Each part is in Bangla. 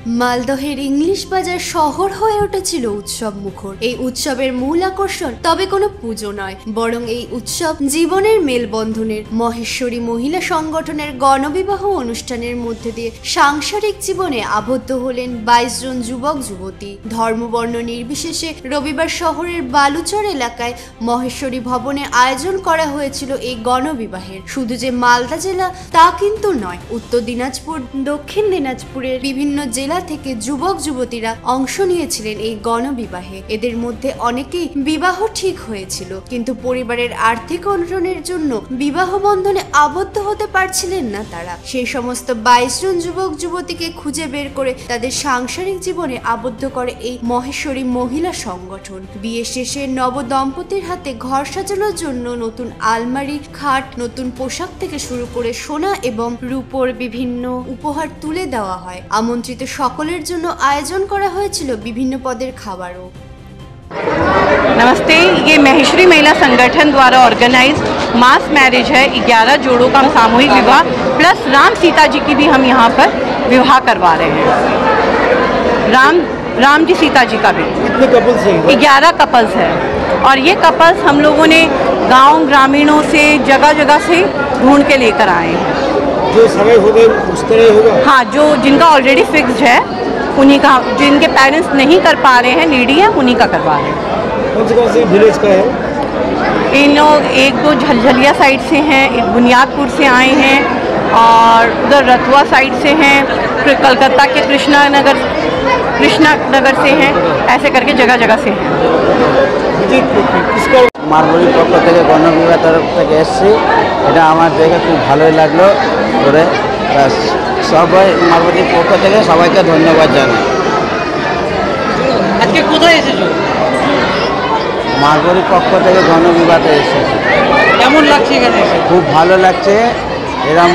মালদহের ইংলিশ বাজার শহর হয়ে উঠেছিল উৎসব মুখর। এই উৎসবের মূল আকর্ষণ তবে কোনো পুজো নয়, বরং এই উৎসব জীবনের মেলবন্ধনের, মহেশ্বরী মহিলা সংগঠনের গণবিবাহ অনুষ্ঠানের মধ্যে দিয়ে সাংসারিক জীবনে আবদ্ধ হলেন 22 জন যুবক যুবতী। ধর্মবর্ণ নির্বিশেষে রবিবার শহরের বালুচর এলাকায় মহেশ্বরী ভবনে আয়োজন করা হয়েছিল এই গণবিবাহের। শুধু যে মালদা জেলা তা কিন্তু নয়, উত্তর দিনাজপুর, দক্ষিণ দিনাজপুরের বিভিন্ন জেলা থেকে যুবক যুবতীরা অংশ নিয়েছিলেন এই গণবিবাহে। এদের মধ্যে অনেকেই বিবাহ ঠিক হয়েছিল, কিন্তু পরিবারের আর্থিক অনটনের জন্য বিবাহ বন্ধনে আবদ্ধ হতে পারছিলেন না তারা। সেই সমস্ত 22 জন যুবক যুবতীকে খুঁজে বের করে তাদের সাংসারিক জীবনে আবদ্ধ করে এই মহেশ্বরী মহিলা সংগঠন। বিয়ে শেষে নব দম্পতির হাতে ঘর সাজানোর জন্য নতুন আলমারি, খাট, নতুন পোশাক থেকে শুরু করে সোনা এবং রূপোর বিভিন্ন উপহার তুলে দেওয়া হয়। আমন্ত্রিত সকলের জন্য আয়োজন করা হয়েছিল বিভিন্ন পদের খাবারও। नमस्ते, ये महेश्वरी महिला संगठन द्वारा ऑर्गेनाइज मास मैरिज है। 11 जोड़ों का सामूहिक विवाह प्लस राम सीता जी की भी हम यहाँ पर विवाह करवा रहे हैं। राम जी सीता जी का भी। कितने कपल्स हैं? 11 कपल्स है और ये कपल्स हम लोगों ने गांव ग्रामीणों से जगह जगह से ढूंढ के लेकर आए हैं। जो समय हो गए उस तरह होगा? हाँ, जो जिनका ऑलरेडी फिक्स्ड है उन्हीं का, जिनके पेरेंट्स नहीं कर पा रहे हैं, नीडी है, उन्हीं का करवा रहे हैं। कौन से विलेज का है? इन लोग एक दो झलझलिया साइड से हैं, एक बुनियादपुर से आए हैं और उधर रतुआ साइड से हैं, फिर कलकत्ता के कृष्णा नगर से हैं, ऐसे करके जगह जगह से हैं। মারবরি পক্ষ থেকে গণবিবাহ তরফ থেকে এসেছি, এটা আমার দেখে খুব ভালোই লাগলো করে। সবাই মারবরির পক্ষ থেকে সবাইকে ধন্যবাদ জানাই। আজকে কোথায় এসেছো? মারবরির পক্ষ থেকে গণবিবাহে এসেছি। কেমন লাগছে এখানে এসে? খুব ভালো লাগছে, এরম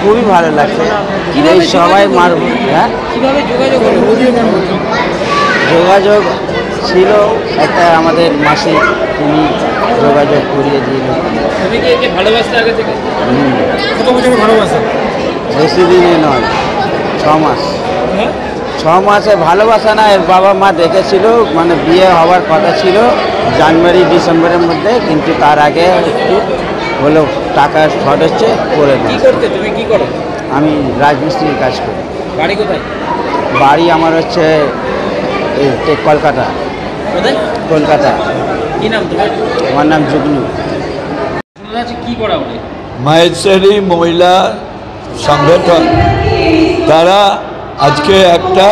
খুবই ভালো লাগছে। এই সবাই মারবরি, হ্যাঁ কীভাবে যোগাযোগ হলো? যোগাযোগ ছিল একটা আমাদের মাসি, তিনি যোগাযোগ করিয়ে দিলেন। তুমি কি একে ভালোবাসতে আগে থেকে? কত বছর ভালোবাসা? বেশি দিনই নয়, 6 মাস। 6 মাসে ভালোবাসা না, এর বাবা মা দেখেছিল, মানে বিয়ে হওয়ার কথা ছিল জানুয়ারি ডিসেম্বরের মধ্যে, কিন্তু তার আগে একটু হলো টাকার শর্ট হচ্ছে করে কি করতে? তুমি কি করো? আমি রাজমিস্ত্রির কাজ করি। বাড়ি কোথায়? বাড়ি আমার হচ্ছে কলকাতা। কোথায়? কলকাতা। কি নাম তোমার? আমার নাম জুগনু। কি করা হবে? মহেশ্বরী মহিলা সংগঠন তারা আজকে একটা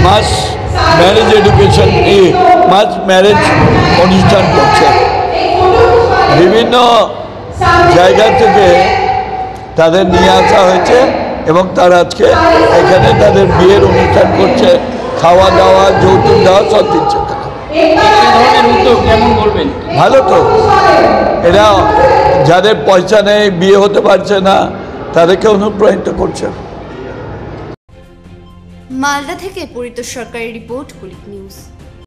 মাস ম্যারেজ এডুকেশন, মাস ম্যারেজ অনুষ্ঠান করছে। বিভিন্ন জায়গা থেকে তাদের নিয়ে আসা হয়েছে এবং তারা আজকে এখানে তাদের বিয়ের অনুষ্ঠান করছে। খাওয়া দাওয়া, যৌতুক দেওয়া সব দিচ্ছে। কেমন বলবেন? ভালো তো, এরা যাদের পয়সা নেই, বিয়ে হতে পারছে না, তাদেরকে অনুপ্রাণিত করছে। মালদা থেকে পরিতোষ সরকারের রিপোর্ট, কুলিক নিউজ।